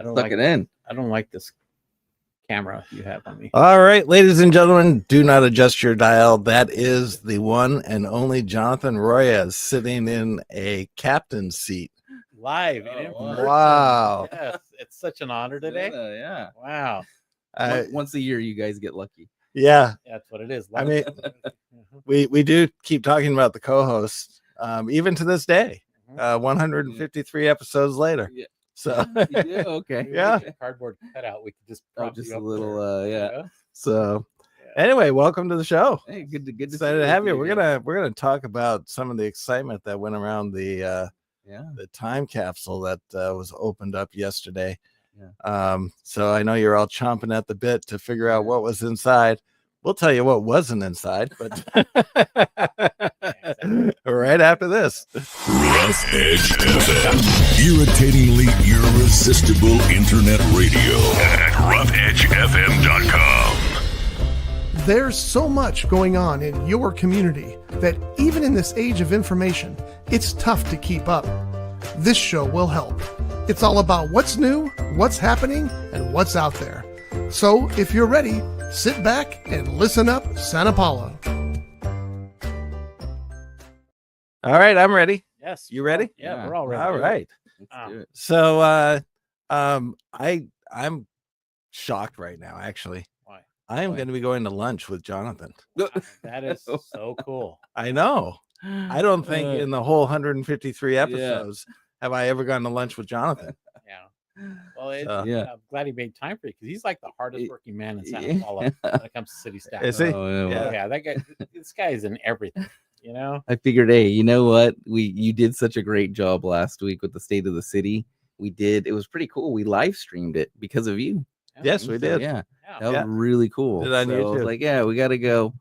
Suck it in. I don't like this camera you have on me. All right, ladies and gentlemen, do not adjust your dial. That is the one and only Jonathan Royas sitting in a captain's seat. Live and in person. Wow. Yes, it's such an honor today. Yeah. Wow. Once a year, you guys get lucky. Yeah. That's what it is. I mean, we do keep talking about the co-hosts, even to this day, 153 episodes later. Yeah. So, Yeah, okay. Yeah. Cardboard cutout. We could just Just a little, yeah. So anyway, welcome to the show. Hey, good to Excited to have you. We're gonna talk about some of the excitement that went around the time capsule that was opened up yesterday. Yeah. So I know you're all chomping at the bit to figure out what was inside. We'll tell you what wasn't inside, but right after this. Rough Edge FM. Irritatingly irresistible internet radio at roughedgefm.com. There's so much going on in your community that even in this age of information, it's tough to keep up. This show will help. It's all about what's new, what's happening, and what's out there. So if you're ready, sit back and listen up, Santa Paula. All right, I'm ready. Yes. You ready? Yeah, we're all ready. All right. Let's do it. So I'm shocked right now, actually. Why? I am going to be going to lunch with Jonathan. That is so cool. I know. I don't think in the whole 153 episodes have I ever gone to lunch with Jonathan. Yeah. Well, I'm glad he made time for you because he's like the hardest working man in Santa Paula when it comes to city staff. Is he? Yeah, that guy. This guy is in everything. You know. I figured, hey, you know what? You did such a great job last week with the state of the city. We did. It was pretty cool. We live streamed it because of you. Yes, we did. Yeah. That was really cool. Did on so I was YouTube. like, yeah, we got to go.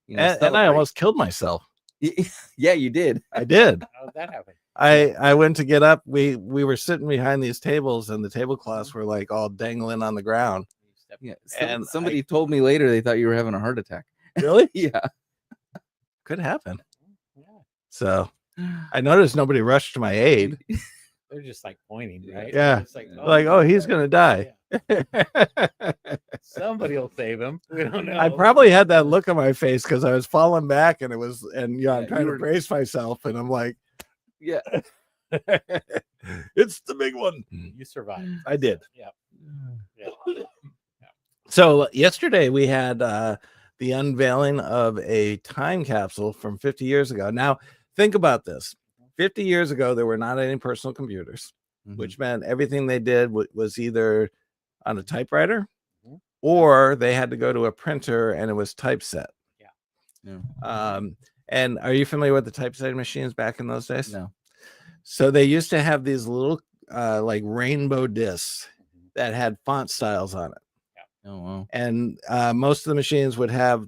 And I almost killed myself. Yeah, you did. I did. How did that happen? I went to get up. We were sitting behind these tables, and the tablecloths were like all dangling on the ground. Yeah. And somebody told me later they thought you were having a heart attack. Really? Yeah. Could happen. Yeah. So I noticed nobody rushed to my aid. They're just like pointing, right? Yeah. It's like, he's gonna die. Somebody will save him. We don't know. I probably had that look on my face because I was falling back, and I'm trying to brace myself, and I'm like, yeah, it's the big one. You survived. I did. Yeah. So yesterday we had the unveiling of a time capsule from 50 years ago. Now think about this. 50 years ago, there were not any personal computers, which meant everything they did was either on a typewriter or they had to go to a printer and it was typeset. Yeah. And are you familiar with the typesetting machines back in those days? No. So they used to have these little like rainbow discs that had font styles on it. Yeah. Oh, wow. And most of the machines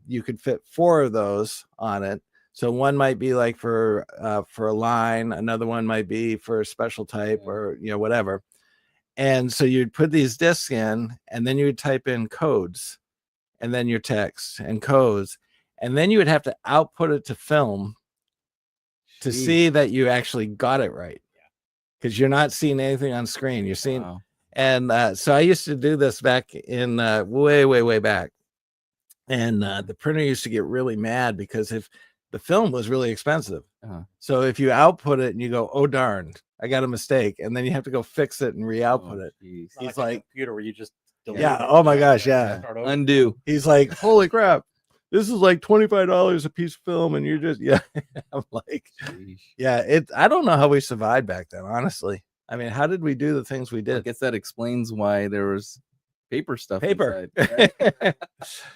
you could fit 4 of those on it. So one might be like for a line, another one might be for a special type or whatever. And so you'd put these discs in, and then you would type in codes, and then your text and codes, and then you would have to output it to film to see that you actually got it right. Because you're not seeing anything on screen. You're seeing, and so I used to do this back in way back, and the printer used to get really mad because if the film was really expensive. So if you output it and you go, oh darn, I got a mistake, and then you have to go fix it and re-output it. He's He's like like, a computer where you just oh my gosh, yeah. Undo. He's like, holy crap, this is like $25 a piece of film, and you're just I'm like, I don't know how we survived back then, honestly. I mean, how did we do the things we did? I guess that explains why there was paper stuff. Paper. Inside, right?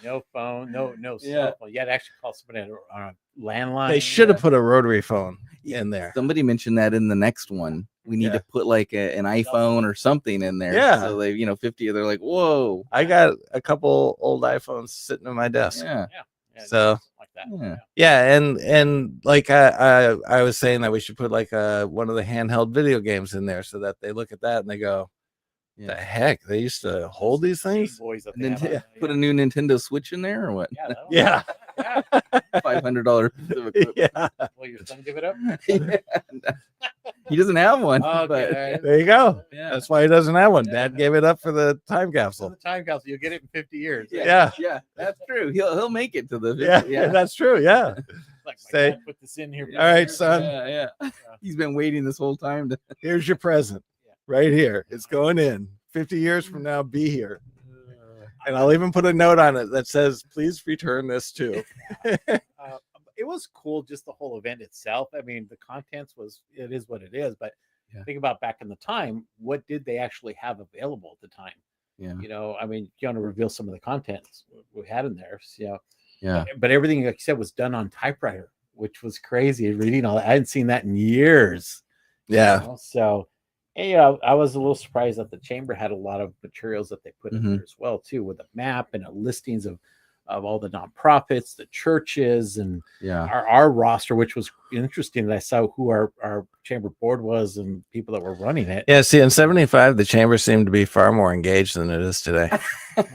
No phone, no cell phone. You had to actually call somebody on a landline. They should have put a rotary phone in there. Somebody mentioned that in the next one. We need to put like an iPhone or something in there. Yeah. So they, 50, they're like, whoa. I got a couple old iPhones sitting on my desk. Yeah. So like that. Yeah, and like I was saying that we should put like one of the handheld video games in there so that they look at that and they go, the heck, they used to hold these things. Boys up Put a new Nintendo Switch in there or what? Yeah. $500 piece of equipment. Yeah. Will your son give it up? He doesn't have one. Okay, But all right. There you go. yeah. That's why he doesn't have one. Dad gave it up for the time So capsule. the time capsule, you'll get it in 50 years. Yeah. Yeah, that's true. He'll make it to the Yeah, that's true. Yeah. Like, my Say, dad put this in here. all right, son. Yeah. He's been waiting this whole time to. Here's your present right here. It's going in 50 years from now. Be here. And I'll even put a note on it that says, please return this too. It was cool, just the whole event itself. I mean, the contents it is what it is, but think about back in the time, what did they actually have available at the time? Yeah. You know, I mean, you want to reveal some of the contents we had in there. So, Yeah. but everything, like you said, was done on typewriter, which was crazy. Reading all that, I hadn't seen that in years. Yeah. You know? So, and, you know, I was a little surprised that the chamber had a lot of materials that they put in there as well, too, with a map and listings of all the nonprofits, the churches, and our roster, which was interesting. That I saw who our chamber board was and people that were running it. Yeah. See, in 75, the chamber seemed to be far more engaged than it is today.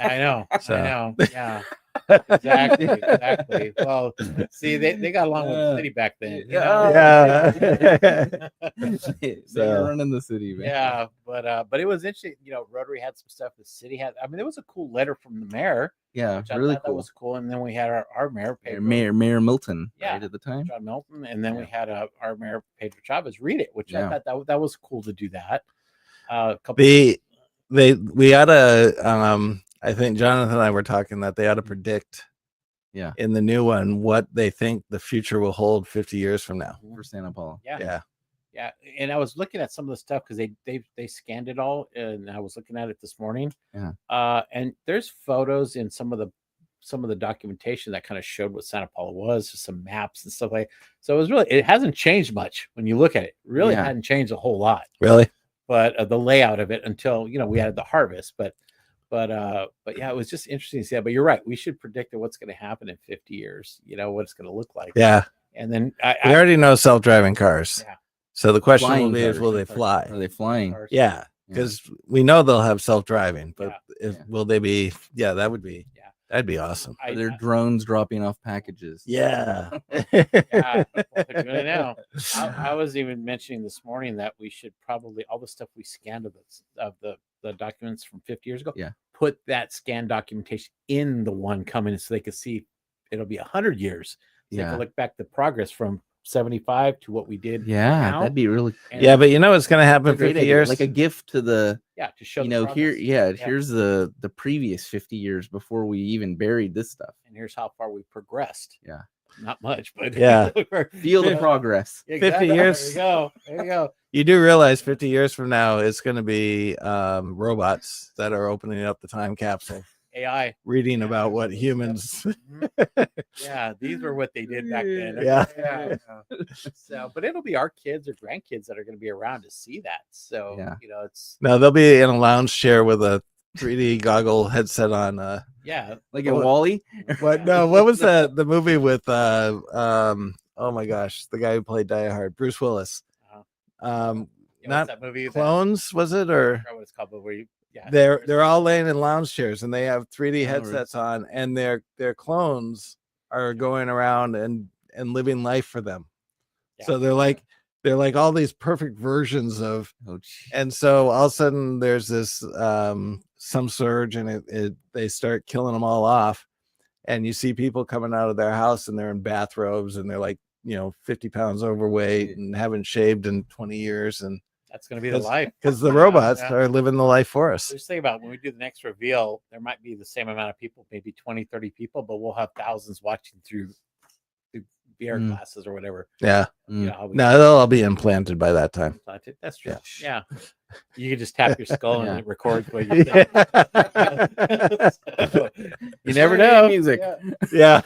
I know. So. I know. Yeah. Exactly. Well, see, they got along with the city back then. You know? They were running the city, man. Yeah, but it was interesting. You know, Rotary had some stuff. The city had. I mean, there was a cool letter from the mayor. Yeah, which really I thought cool. That was cool. And then we had our mayor, Pedro, Mayor Milton, yeah, right at the time. John Milton, and then we had our mayor Pedro Chavez read it, which I thought that was cool to do that. We ought to. I think Jonathan and I were talking that they ought to predict, in the new one, what they think the future will hold 50 years from now for Santa Paula. Yeah. And I was looking at some of the stuff because they scanned it all, and I was looking at it this morning. Yeah. And there's photos in some of the documentation that kind of showed what Santa Paula was, just some maps and stuff like. So it hasn't changed much when you look at it. Really, it hadn't changed a whole lot. Really, but the layout of it until we had the harvest, but yeah, it was just interesting to see that. But you're right, we should predict what's going to happen in 50 years. What it's going to look like. Yeah, and then we already know self-driving cars. Yeah. So the question Flying will be: cars. will they fly? Are they flying? Yeah, because we know they'll have self-driving, but will they be? Yeah, that would be. Yeah, that'd be awesome. Are there drones dropping off packages? Yeah. Yeah, they're doing it now. I was even mentioning this morning that we should probably all the stuff we scanned of the documents from 50 years ago. Yeah. Put that scanned documentation in the one coming so they could see it'll be 100 years. So they can look back the progress from 75 to what we did. Yeah, now. that'd be really. Yeah, but you know what's going to happen in 50 years? Like a gift to the. Yeah, to show. Here. Yeah, here's the previous 50 years before we even buried this stuff. And here's how far we progressed. Yeah. Not much, but yeah, feel the progress. Exactly. 50 years. There you go. You do realize 50 years from now, it's going to be robots that are opening up the time capsule. AI reading about what humans. Yeah, these were what they did back then. Yeah. So, but it'll be our kids or grandkids that are going to be around to see that. So, it's no, they'll be in a lounge chair with a 3D goggle headset on. Like a Wall-E. What? No, what was the movie with oh my gosh, the guy who played Die Hard, Bruce Willis. Not that movie, Clones, was it? Or I don't know what it's called, but where you they're all laying in lounge chairs and they have 3D headsets on, and their clones are going around and living life for them. So they're like all these perfect versions of, and so all of a sudden there's this some surge and they start killing them all off, and you see people coming out of their house and they're in bathrobes and they're like 50 pounds overweight and haven't shaved in 20 years, and that's going to be the life, because the robots are living the life for us. Just think about when we do the next reveal, there might be the same amount of people, maybe 20, 30 people, but we'll have thousands watching through VR glasses or whatever. Yeah. No, they'll all be implanted by that time. That's true. Yeah. You can just tap your skull and it records what you say. You never know. Music. Yeah.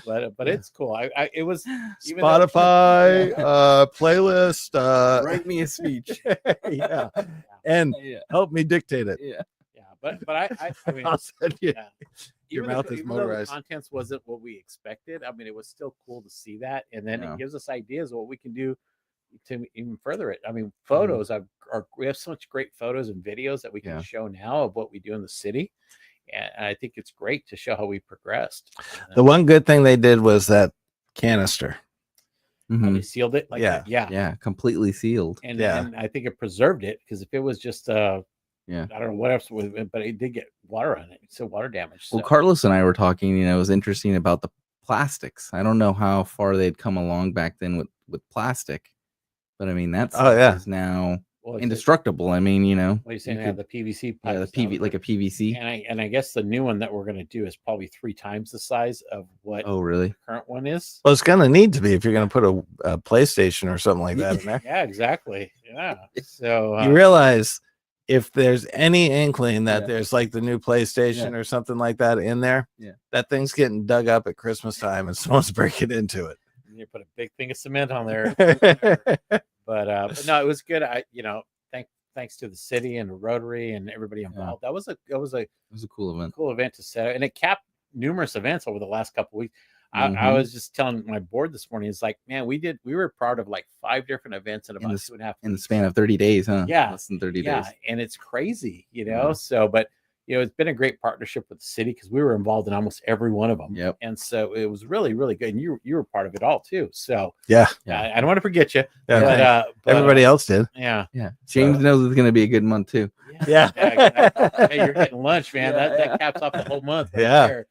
But it's cool. It was Spotify playlist. Write me a speech. And help me dictate it. But I mean, I'll send you. Your mouth is motorized. The contents wasn't what we expected. I mean, it was still cool to see that, and then it gives us ideas of what we can do to even further it. I mean, photos we have so much great photos and videos that we can show now of what we do in the city. and I think it's great to show how we progressed. The one good thing they did was that canister. How they sealed it, like yeah, completely sealed. and I think it preserved it, because if it was just I Yeah. don't know what else was, but it did get water on it, so water damage. Well, So. Carlos and I were talking, it was interesting about the plastics. I don't know how far they'd come along back then with plastic, but I mean, that's is now indestructible. I mean, what are you saying? The PVC pipe, the PV, like a PVC. And I guess the new one that we're going to do is probably 3 times the size of what really? the current one is. Well, it's going to need to be if you're going to put a PlayStation or something like that in there. Yeah, exactly. Yeah. So you realize if there's any inkling that there's like the new PlayStation or something like that in there, that thing's getting dug up at Christmas time and someone's breaking into it. You put a big thing of cement on there. But no, it was good. Thanks to the city and the Rotary and everybody involved. It was a cool event. Cool event to set up, and it capped numerous events over the last couple of weeks. I was just telling my board this morning, it's like, man, we were part of like 5 different events in about 2.5 weeks. In the span of 30 days, huh? Yeah. Less than 30 days. Yeah, and it's crazy, So, but it's been a great partnership with the city, because we were involved in almost every one of them. Yep. And so it was really, really good. And you were part of it all too. So yeah. I don't want to forget you. Yeah, but everybody else did. Yeah. Yeah. James knows it's going to be a good month too. Yeah. Exactly. Hey, you're getting lunch, man. That caps off the whole month. Right there.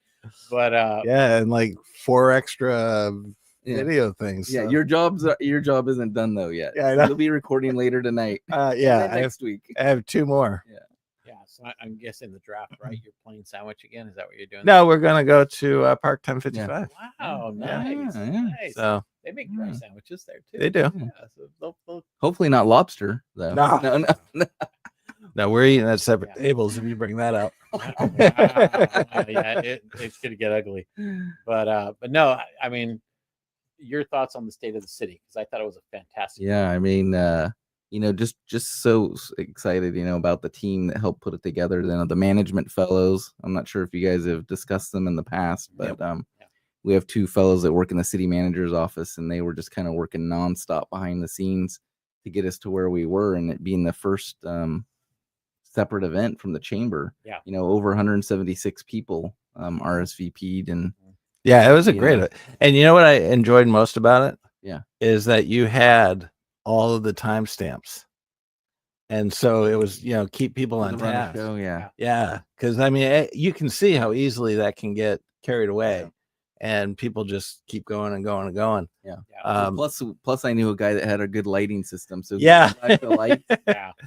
But and like 4 extra video things. Yeah, so. your job isn't done though yet. Yeah, I know. You'll be recording later tonight. Next week. I have 2 more. Yeah. So I'm guessing the draft, right? You're playing sandwich again. Is that what you're doing? No, we're gonna go to Park 1055. Wow, nice. Nice. So they make dry sandwiches there too. They do. So they'll... Hopefully not lobster though. No. No, we're eating at separate tables if you bring that up. Yeah, it's gonna get ugly. But no, I mean, your thoughts on the state of the city, because I thought it was a fantastic. Yeah, I mean, just so excited, about the team that helped put it together. The management fellows. I'm not sure if you guys have discussed them in the past, but we have 2 fellows that work in the city manager's office, and they were just kind of working nonstop behind the scenes to get us to where we were, and it being the first separate event from the chamber. Yeah, over 176 people RSVP'd, and it was a great. And you know what I enjoyed most about it? Yeah, is that you had all of the timestamps, and so it was keep people on task. Show, yeah, because I mean you can see how easily that can get carried away, and people just keep going and going and going. Yeah. Plus, I knew a guy that had a good lighting system, so the lights,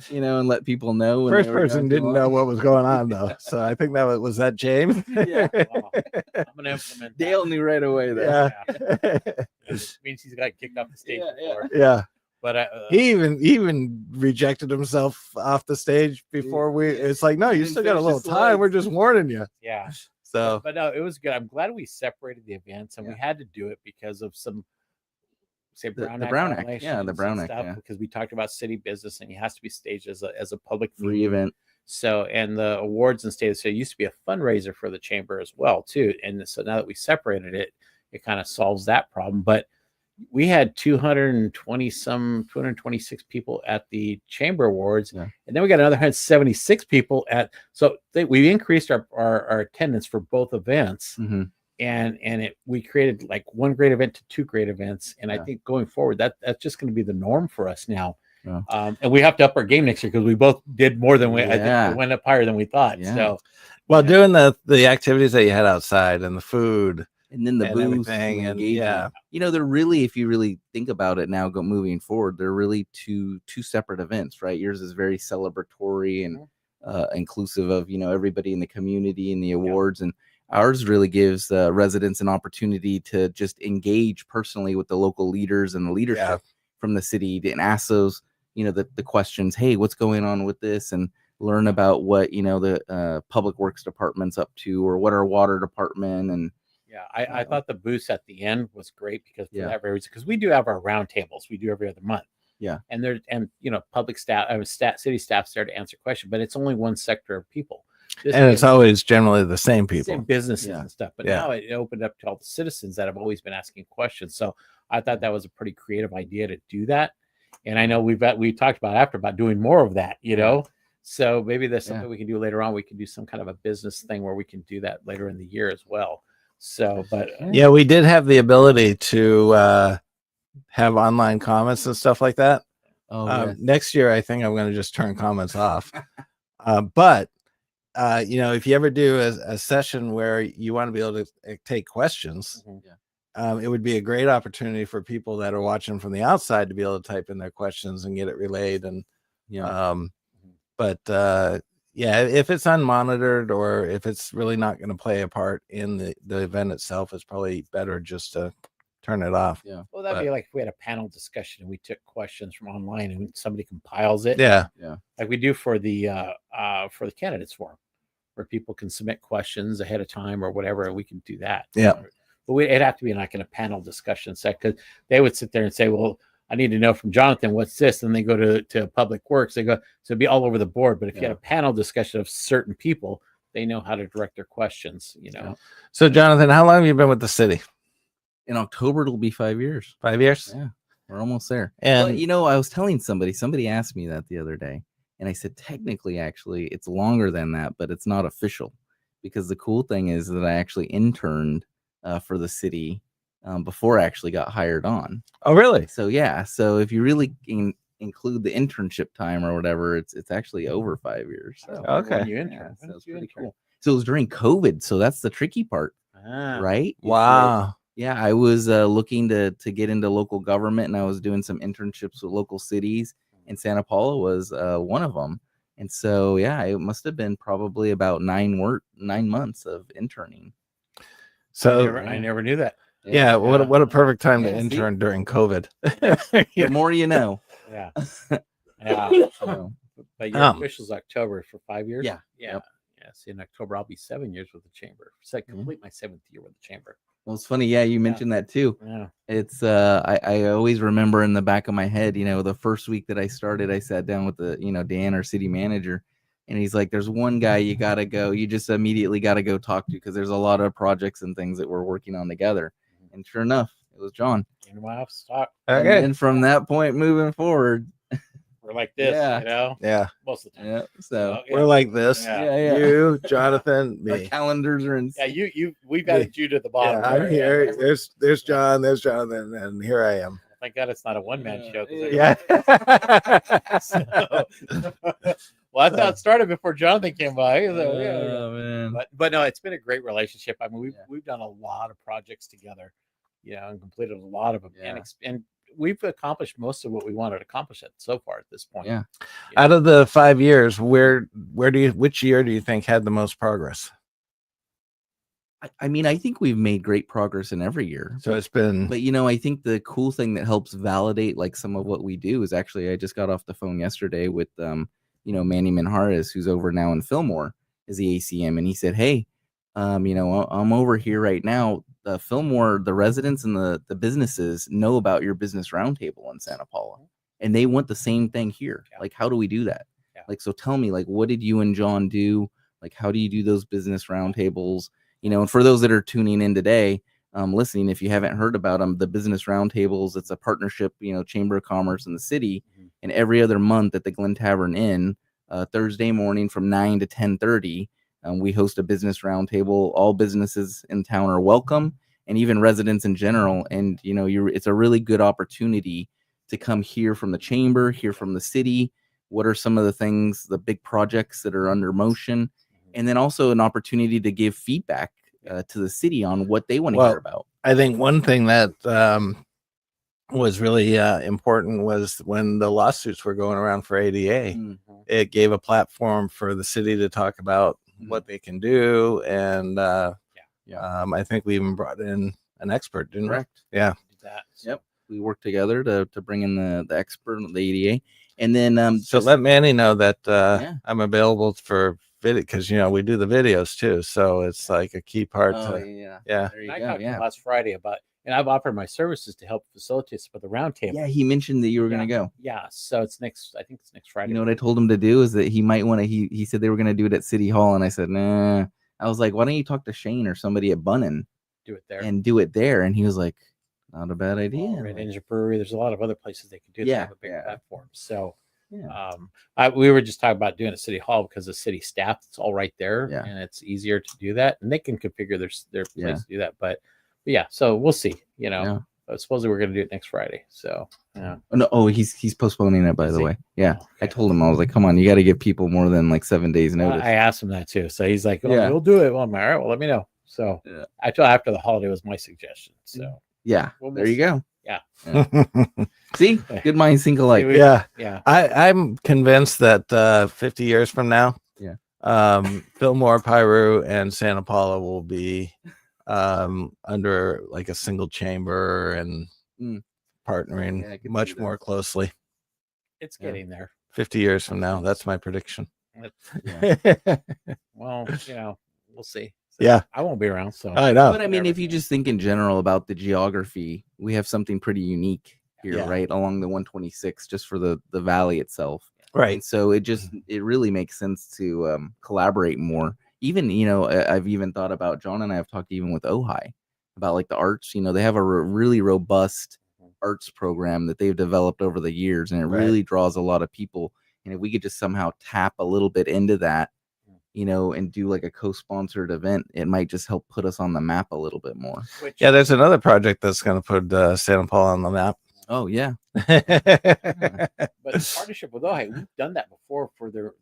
and let people know. First person didn't know what was going on though, so I think that was that James. Yeah, I'm gonna implement. Dale knew right away that. It means he's got kicked off the stage before. Yeah. But he even rejected himself off the stage before it's like, no, you still got a little time. We're just warning you. Yeah. So, but no, it was good. I'm glad we separated the events, and we had to do it because of some Brown Act. Yeah, the Brown Act. Because we talked about city business, and it has to be staged as a public free event. So, and the awards and state, so it used to be a fundraiser for the chamber as well too. And so now that we separated it, it kind of solves that problem. But we had 226 people at the chamber awards, and then we got another 176 people we increased our attendance for both events. And we created like 1 great event to 2 great events, and I think going forward that's just going to be the norm for us now. And we have to up our game next year, because we both did more than I think we went up higher than we thought. So doing the activities that you had outside and the food. And then the booth and they're really, if you really think about it now, moving forward, they're really two separate events, right? Yours is very celebratory and inclusive of everybody in the community and the awards, and ours really gives residents an opportunity to just engage personally with the local leaders and the leadership from the city, and ask those the questions. Hey, what's going on with this? And learn about what the public works department's up to, or what our water department. And I thought the booths at the end was great, because for that very reason, because we do have our round tables we do every other month. And public staff, city staff's there to answer questions, but it's only one sector of people. And it's always generally the same people, same businesses and stuff. But now it opened up to all the citizens that have always been asking questions. So I thought that was a pretty creative idea to do that. And I know we talked about doing more of that, So maybe there's something we can do later on. We can do some kind of a business thing where we can do that later in the year as well. So, but yeah, we did have the ability to have online comments and stuff like that. Next year, I think I'm going to just turn comments off. But if you ever do a session where you want to be able to take questions, it would be a great opportunity for people that are watching from the outside to be able to type in their questions and get it relayed. And if it's unmonitored or if it's really not going to play a part in the event itself, it's probably better just to turn it off. Yeah. Well, that'd be like if we had a panel discussion and we took questions from online and somebody compiles it. Yeah. Like we do for the candidates forum, where people can submit questions ahead of time or whatever, and we can do that. Yeah. But it'd have to be like in a panel discussion set, because they would sit there and say, well, I need to know from Jonathan, what's this? And they go to Public Works. They go, so it'd be all over the board. But if you had a panel discussion of certain people, they know how to direct their questions, So Jonathan, how long have you been with the city? In October, it'll be 5 years. 5 years? Yeah, we're almost there. And but, I was telling somebody asked me that the other day, and I said, technically, actually, it's longer than that, but it's not official, because the cool thing is that I actually interned for the city before I actually got hired on. Oh, really? So yeah. So if you really include the internship time or whatever, it's actually over 5 years. So okay. You intern. So it's pretty cool. So it was during COVID, so that's the tricky part, right? Wow. Yeah, I was looking to get into local government, and I was doing some internships with local cities, and Santa Paula was one of them. And so yeah, it must have been probably about 9 months of interning. So I never knew that. Yeah, what a perfect time to intern during COVID. The more you know. Yeah. Yeah. So, but your official's October for 5 years? Yeah. Yeah. Yeah. See, in October, I'll be 7 years with the chamber. So I complete my 7th year with the chamber. Well, it's funny. Yeah, you mentioned that too. Yeah. It's I always remember in the back of my head, the first week that I started, I sat down with the, Dan, our city manager, and he's like, there's one guy you got to go. You just immediately got to go talk to, because there's a lot of projects and things that we're working on together. And sure enough, it was John. In my office talk. Okay. And from that point moving forward, we're like this, Yeah. most of the time. Yeah. So We're like this. Yeah. You, Jonathan, our me. calendars are in. Yeah, we've added you to the bottom. Yeah, I'm here. There's John, there's Jonathan, and here I am. Thank God it's not a one-man show. Yeah. Well, I thought it started before Jonathan came by. Oh, man. But no, it's been a great relationship. I mean, we've done a lot of projects together, and completed a lot of them, and we've accomplished most of what we wanted to accomplish so far at this point. Yeah. Out of the 5 years, which year do you think had the most progress? I mean, I think we've made great progress in every year. So it's been, but I think the cool thing that helps validate like some of what we do is actually, I just got off the phone yesterday with Manny Manjares, who's over now in Fillmore, is the ACM, and he said, hey, I'm over here right now. Fillmore, the residents and the businesses know about your business roundtable in Santa Paula, and they want the same thing here. Yeah. Like, how do we do that? Yeah. Like, so tell me, like, what did you and John do? Like, how do you do those business roundtables? And for those that are tuning in today, listening, if you haven't heard about them, the business roundtables, it's a partnership, Chamber of Commerce and the city, and every other month at the Glen Tavern Inn, Thursday morning from 9 to 10:30. We host a business roundtable. All businesses in town are welcome, and even residents in general. And it's a really good opportunity to come hear from the chamber, hear from the city. What are some of the things, the big projects that are under motion, and then also an opportunity to give feedback to the city on what they want to hear about. I think one thing that was really important was when the lawsuits were going around for ADA. It gave a platform for the city to talk about what they can do, and I think we even brought in an expert, didn't we? Yeah. Yep. We worked together to bring in the expert, the ADA, and then so let Manny know that I'm available for video, because we do the videos too, so it's like a key part. There you I go. talked to him last Friday about, and I've offered my services to help facilitate for the roundtable. Yeah, he mentioned that you were going to go. Yeah, so I think it's next Friday. You know what I told him to do is that he might want to. He said they were going to do it at City Hall, and I said, nah. I was like, why don't you talk to Shane or somebody at Bunnin? Do it there. And he was like, not a bad idea. Red Engine Brewery. There's a lot of other places they can do that. Have a big platform. So We were just talking about doing it at City Hall because the city staff, it's all right there, and it's easier to do that, and they can configure their place to do that. But yeah, so we'll see. Supposedly we're going to do it next Friday. So no, he's postponing it, by the way. Yeah, okay. I told him, I was like, come on, you got to give people more than like 7 days notice. I asked him that too, so he's like, we'll do it. Well, I'm all right. Well, let me know. So I thought after the holiday was my suggestion. So there you go. Yeah. See, good minds think alike. Yeah. I'm convinced that 50 years from now, Fillmore, Piru, and Santa Paula will be under like a single chamber and partnering much more closely. It's getting there. 50 years from now, that's my prediction. Well, we'll see. So I won't be around, so I know. But I mean, if you just think in general about the geography, we have something pretty unique here, right, along the 126, just for the valley itself, right? And so it really makes sense to collaborate more. Even I've even thought about, John and I have talked even with Ojai about like the arts. They have a really robust arts program that they've developed over the years, and it really draws a lot of people. And if we could just somehow tap a little bit into that, and do like a co-sponsored event, it might just help put us on the map a little bit more. There's another project that's going to put Santa Paula on the map. Oh yeah. But the partnership with Ojai, we've done that before for their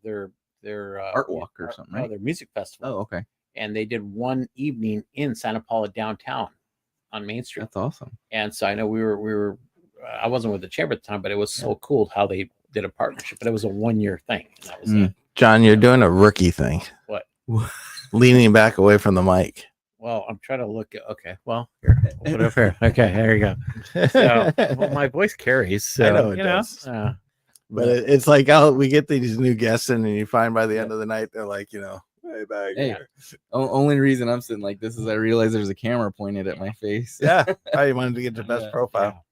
art walk or something, right? Their music festival. Oh, okay. And they did one evening in Santa Paula downtown on Main Street. That's awesome. And so I know we were I wasn't with the chamber at the time, but it was so cool how they did a partnership. But it was a 1-year thing. And that was it. John, you're doing a rookie thing. What? Leaning back away from the mic. Well, I'm trying to look at. Okay, well, here, we'll put it up here. Okay, there you go. So, my voice carries. So, I know it does. But it's like, we get these new guests in, and you find by the end of the night, they're like, way back here. Only reason I'm sitting like this is I realize there's a camera pointed at my face. I wanted to get the best profile.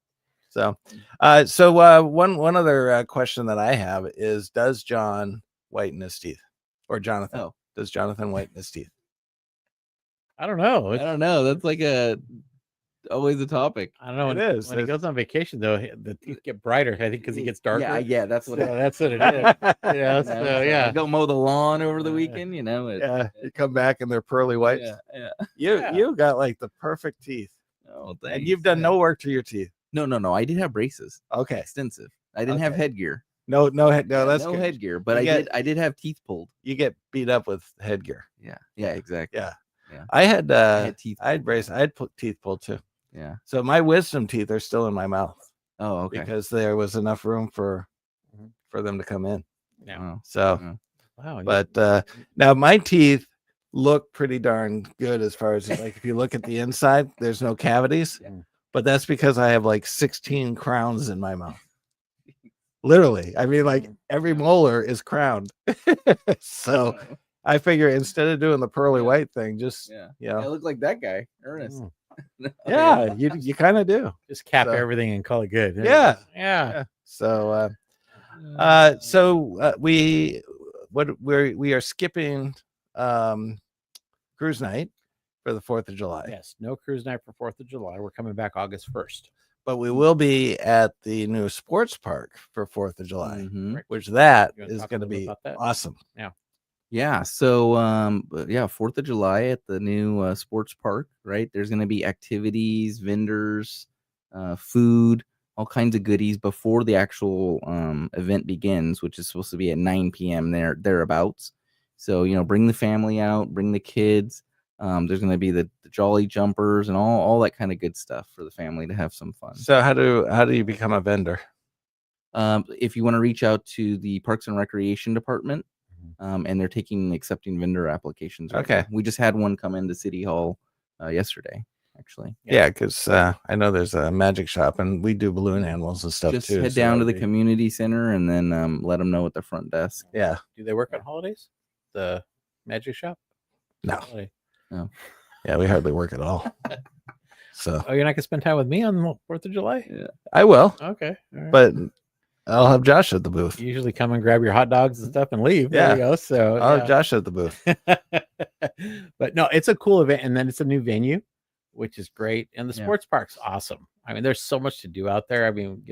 So, one other question that I have is, does John whiten his teeth, or Jonathan? Does Jonathan whiten his teeth? I don't know. That's like always a topic. I don't know. It is. When he goes on vacation, though, the teeth get brighter. I think because he gets darker. Yeah, that's what. That's what it is. So go mow the lawn over the weekend. You come back and they're pearly white. You got like the perfect teeth. Oh, thanks. And you've done no work to your teeth. No. I did have braces. Okay, extensive. I didn't have headgear. No, that's no good. Headgear, but I did have teeth pulled. You get beat up with headgear. Yeah, exactly. Yeah. I had teeth. I had braces. I had teeth pulled too. Yeah. So my wisdom teeth are still in my mouth. Oh, okay. Because there was enough room for them to come in. Yeah. So, wow. But now my teeth look pretty darn good as far as like if you look at the inside, there's no cavities. But that's because I have like 16 crowns in my mouth. Literally. I mean, like every molar is crowned. So I figure instead of doing the pearly white thing, just I look like that guy, Ernest. Yeah, you kind of do. Just cap everything and call it good. Yeah. So we are skipping cruise night for the 4th of July. Yes, no cruise night for 4th of July. We're coming back August 1st. But we will be at the new sports park for 4th of July, which that is going to be awesome. Yeah. So, 4th of July at the new sports park, right? There's going to be activities, vendors, food, all kinds of goodies before the actual event begins, which is supposed to be at 9 p.m. thereabouts. So, bring the family out, bring the kids. There's going to be the jolly jumpers and all that kind of good stuff for the family to have some fun. So how do you become a vendor? If you want to reach out to the Parks and Recreation Department, and they're accepting vendor applications. Right now. We just had one come into City Hall yesterday, actually. Yeah, because I know there's a magic shop and we do balloon animals and stuff just too. Head down to the community center and then let them know at the front desk. Yeah. Do they work on holidays? The magic shop? No. Yeah, we hardly work at all. So. Oh, you're not gonna spend time with me on the 4th of July? Yeah, I will. Okay. Right. But I'll have Josh at the booth. You usually come and grab your hot dogs and stuff and leave. Yeah. There you go. So I'll have Josh at the booth. But no, it's a cool event, and then it's a new venue. which is great. And the sports park's awesome. I mean, there's so much to do out there. I mean,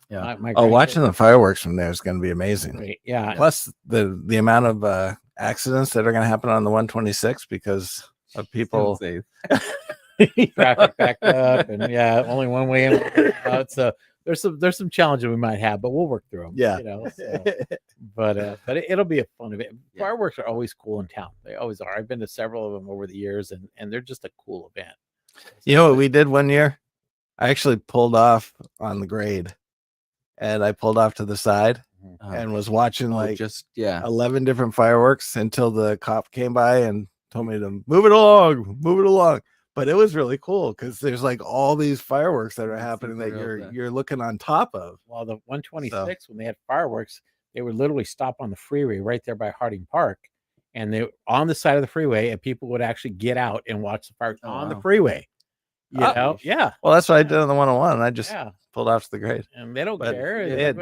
my watching the fireworks from there is going to be amazing. Right. Yeah. Plus the amount of accidents that are going to happen on the 126 because of people traffic backed up, and only one way in. So there's some challenges we might have, but we'll work through them. Yeah. But it'll be a fun event. Fireworks are always cool in town. They always are. I've been to several of them over the years, and they're just a cool event. You know what we did one year? I actually pulled off on the grade, and I pulled off to the side and was watching 11 different fireworks until the cop came by and told me to move it along. But it was really cool because there's like all these fireworks that are happening that you're looking on top of. Well, the 126 when they had fireworks, they would literally stop on the freeway right there by Harding Park, and they on the side of the freeway, and people would actually get out and watch the fireworks on the freeway. You know, Well, that's what I did on the 101. I just pulled off to the grade, and they don't care.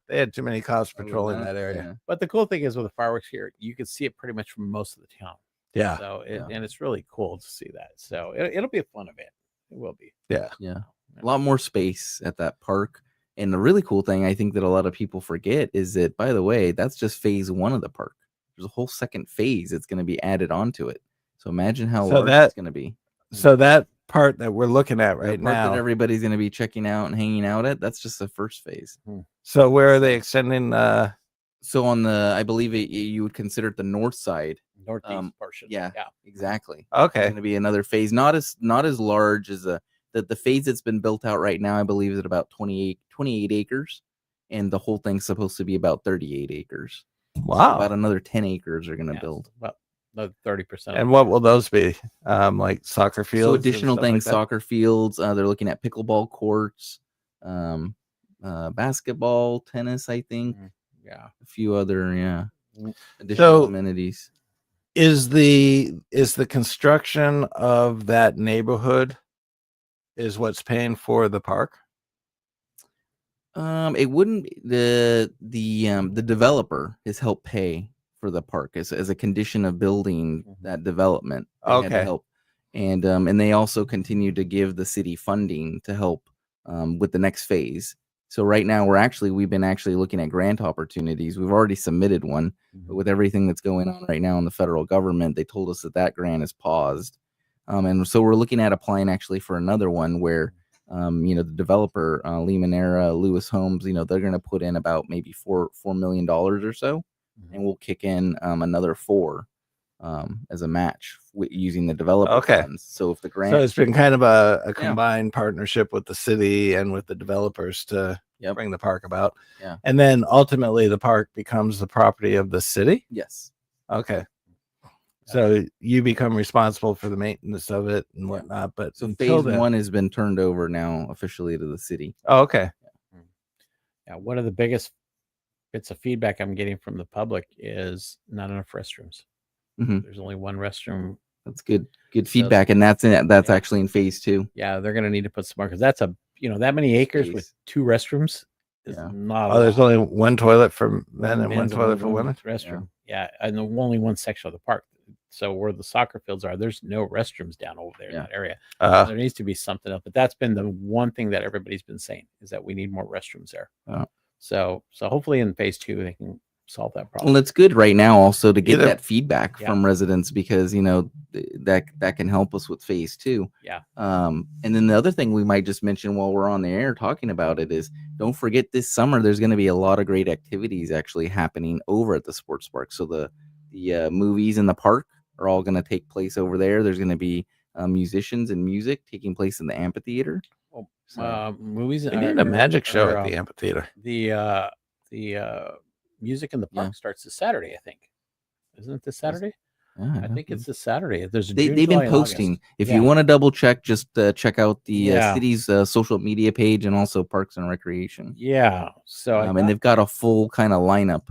They had too many cops patrolling that area. But the cool thing is with the fireworks here, you can see it pretty much from most of the town. Yeah. So and it's really cool to see that. So it'll be a fun event. It will be. Yeah. A lot more space at that park. And the really cool thing I think that a lot of people forget is that, by the way, that's just phase 1 of the park. There's a whole second phase that's going to be added onto it. So imagine how large it's going to be. So that part that we're looking at right now, that everybody's going to be checking out and hanging out at, that's just the first phase. So where are they extending? So on the, I believe you would consider it the north side. Northeast portion. Yeah, exactly. Okay. It's going to be another phase, not as large as the phase that's been built out right now. I believe is at about 28 acres, and the whole thing's supposed to be about 38 acres. Wow. So about another 10 acres are going to build. About 30%. And what will those be? Like soccer fields? So additional things, like soccer fields. They're looking at pickleball courts, basketball, tennis, I think. Yeah. A few other, additional amenities. Is the construction of that neighborhood is what's paying for the park? It wouldn't. The developer has helped pay for the park as a condition of building that development. They had to help, and they also continue to give the city funding to help with the next phase. So right now we've been looking at grant opportunities. We've already submitted one, but with everything that's going on right now in the federal government, they told us that grant is paused. And so we're looking at applying actually for another one where, the developer, Lehman Lewis Homes, they're going to put in about maybe $4 million or so, and we'll kick in another $4 as a match using the developer funds. So if the grant, so it's been kind of a combined partnership with the city and with the developers to bring the park about. Yeah. And then ultimately the park becomes the property of the city. Yes. Okay. So you become responsible for the maintenance of it and whatnot. But so phase 1 has been turned over now officially to the city. Oh, okay. Yeah. One of the biggest bits of feedback I'm getting from the public is not enough restrooms. There's only one restroom. That's good feedback, and that's actually in phase 2. Yeah, they're going to need to put some more because that's that many acres with 2 restrooms is not. There's only one toilet for men and one toilet for women. Restroom, and only one section of the park. So where the soccer fields are, there's no restrooms down over there in that area. There needs to be something else, but that's been the one thing that everybody's been saying is that we need more restrooms there. So hopefully in phase 2 they can solve that problem. Well, it's good right now also to get that feedback from residents because that can help us with phase 2. And then the other thing we might just mention while we're on the air talking about it is don't forget this summer there's going to be a lot of great activities actually happening over at the sports park. So the movies in the park are all going to take place over there. There's going to be musicians and music taking place in the amphitheater. Movies. They need a magic show at the amphitheater. The music in the park starts this Saturday, I think. Isn't it this Saturday? I think it's this Saturday. There's they've been posting. If you want to double check, just check out the city's social media page and also Parks and Recreation. Yeah. So and they've got a full kind of lineup.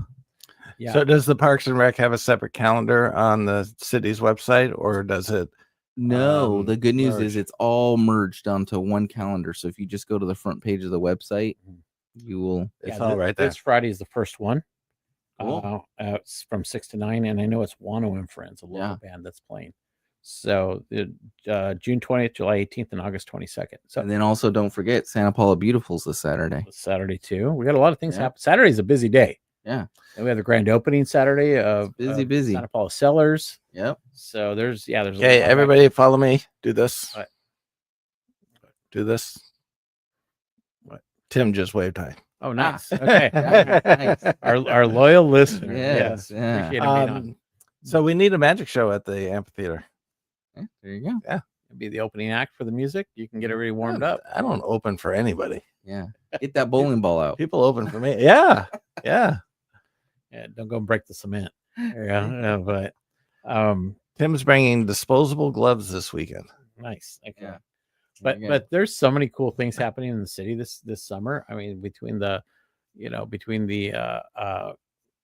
Yeah. So does the Parks and Rec have a separate calendar on the city's website, or does it? No, the good news is it's all merged onto one calendar. So if you just go to the front page of the website, you will. It's all right there. This Friday is the first one. Cool. It's from 6 to 9, and I know it's Wano and Friends, a local band that's playing. So June 20th, July 18th, and August 22nd. So and then also don't forget Santa Paula Beautiful's this Saturday. Saturday too. We got a lot of things happen. Saturday's a busy day. Yeah. And we have the grand opening Saturday of busy. Santa Paula Cellars. Yep. So there's okay. Everybody, follow me. Do this. What? Do this. What? Tim just waved hi. Oh, nice. Okay. Nice. Our loyal listener. Yes. Yeah. Appreciate it being on. So we need a magic show at the amphitheater. Yeah, there you go. Yeah. It'll be the opening act for the music. You can get everybody warmed up. I don't open for anybody. Yeah. Get that bowling ball out. People open for me. Yeah. Yeah. Yeah, don't go and break the cement. Yeah, but Tim's bringing disposable gloves this weekend. nice. Okay. Yeah. But there's so many cool things happening in the city this summer. I mean, between the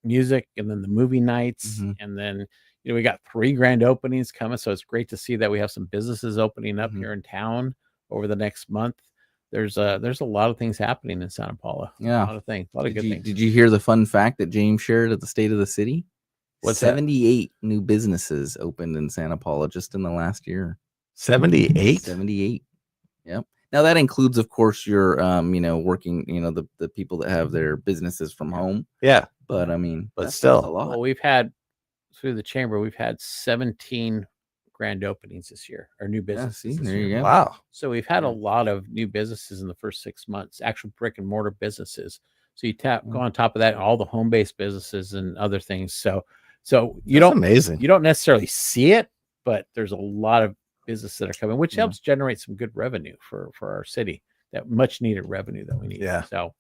music and then the movie nights, and then we got 3 grand openings coming. So it's great to see that we have some businesses opening up here in town over the next month. There's a lot of things happening in Santa Paula. Yeah. A lot of things, a lot of good things. Did you hear the fun fact that James shared at the State of the City? What's 78 new businesses opened in Santa Paula just in the last year. 78? 78. Yep. Now that includes, of course, your working, the people that have their businesses from home. Yeah. But I mean, But that's still. a lot. Well, we've had through the chamber, we've had 17 grand openings this year, or new businesses. There you go. Wow. So we've had a lot of new businesses in the first 6 months, actual brick and mortar businesses. So you go on top of that, all the home based businesses and other things. So That's amazing. You don't necessarily see it, but there's a lot of businesses that are coming, which helps generate some good revenue for our city, that much needed revenue that we need. Yeah. So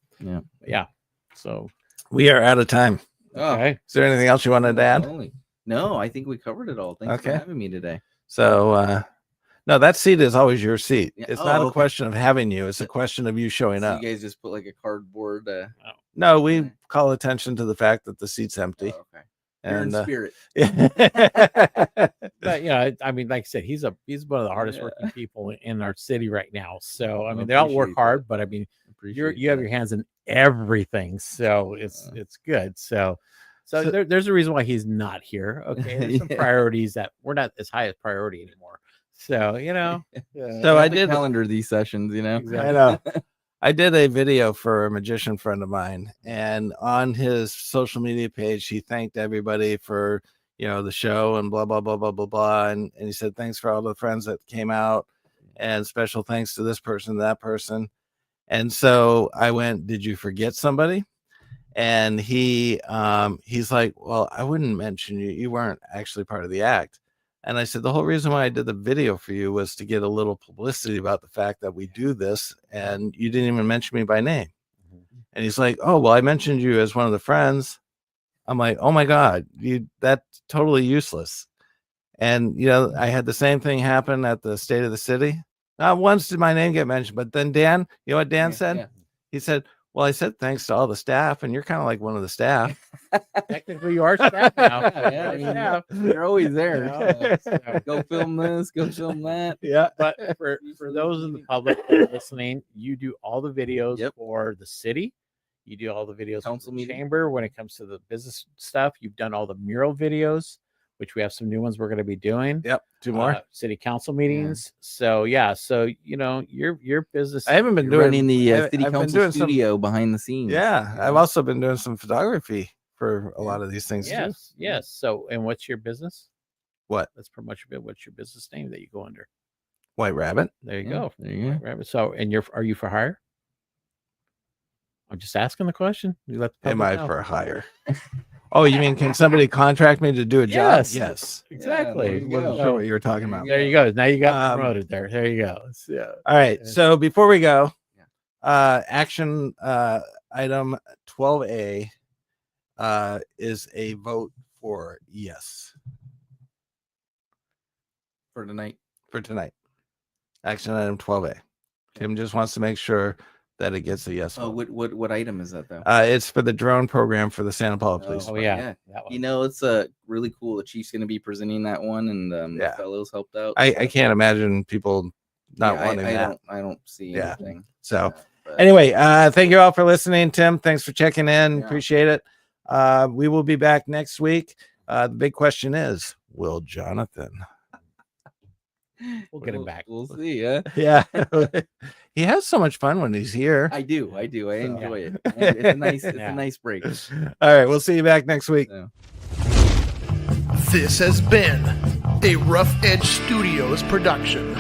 yeah. So we are out of time. okay. Is there anything else you wanted to add? No, I think we covered it all. Thanks for having me today. So, no, that seat is always your seat. Yeah. It's not a question of having you. It's a question of you showing up. You guys just put like a cardboard. No, we call attention to the fact that the seat's empty. Oh, okay. You're in spirit. But I mean, like I said, he's one of the hardest working people in our city right now. So I mean, they all work hard, but I mean, you have your hands in everything, so it's good. So there's a reason why he's not here. Okay, there's some priorities that we're not as high as priority anymore. So so I did calendar these sessions. Exactly. I know. I did a video for a magician friend of mine, and on his social media page, he thanked everybody for, the show and blah, blah, blah, blah, blah, blah. And he said, thanks for all the friends that came out, and special thanks to this person, that person. And so I went, did you forget somebody? And he's like, well, I wouldn't mention you. You weren't actually part of the act. And I said, the whole reason why I did the video for you was to get a little publicity about the fact that we do this, and you didn't even mention me by name. And he's like, oh, well, I mentioned you as one of the friends. I'm like, oh my God, that's totally useless. And, I had the same thing happen at the State of the City. Not once did my name get mentioned, but then Dan, you know what Dan said? Yeah. He said, well, I said thanks to all the staff, and you're kind of like one of the staff. Technically, you are staff now. You're always there. Go film this, go film that. Yeah. But for those in the public that are listening, you do all the videos for the city. You do all the videos Council for the meeting. chamber. When it comes to the business stuff, you've done all the mural videos, which we have some new ones we're going to be doing. Yep. 2 more city council meetings. So your business. I haven't been running the city I've council studio behind the scenes. Yeah. I've also been doing some photography for a lot of these things too. Yes. So, and what's your business? What? Let's promote your bit. What's your business name that you go under? White Rabbit. There you go. White Rabbit. So, and are you for hire? I'm just asking the question. You let the Am I for hire? Oh, you mean can somebody contract me to do a job? Yes. Exactly. Wasn't sure what you were talking about. There you go. Now you got promoted there. There you go. Yeah. All right. So before we go, action item 12A is a vote for yes. For tonight. Action item 12A. Tim just wants to make sure that it gets a yes. Oh, what item is that though? It's for the drone program for the Santa Paula Police. Oh yeah. It's really cool. The chief's going to be presenting that one, and the fellows helped out. I can't imagine people not wanting that. I don't see anything. So anyway, thank you all for listening. Tim, thanks for checking in. Appreciate it. We will be back next week. The big question is, will Jonathan We'll get him back. We'll see. Yeah. Yeah. He has so much fun when he's here. I do. I enjoy it. And it's a nice break. All right. We'll see you back next week. So. This has been a Rough Edge Studios production.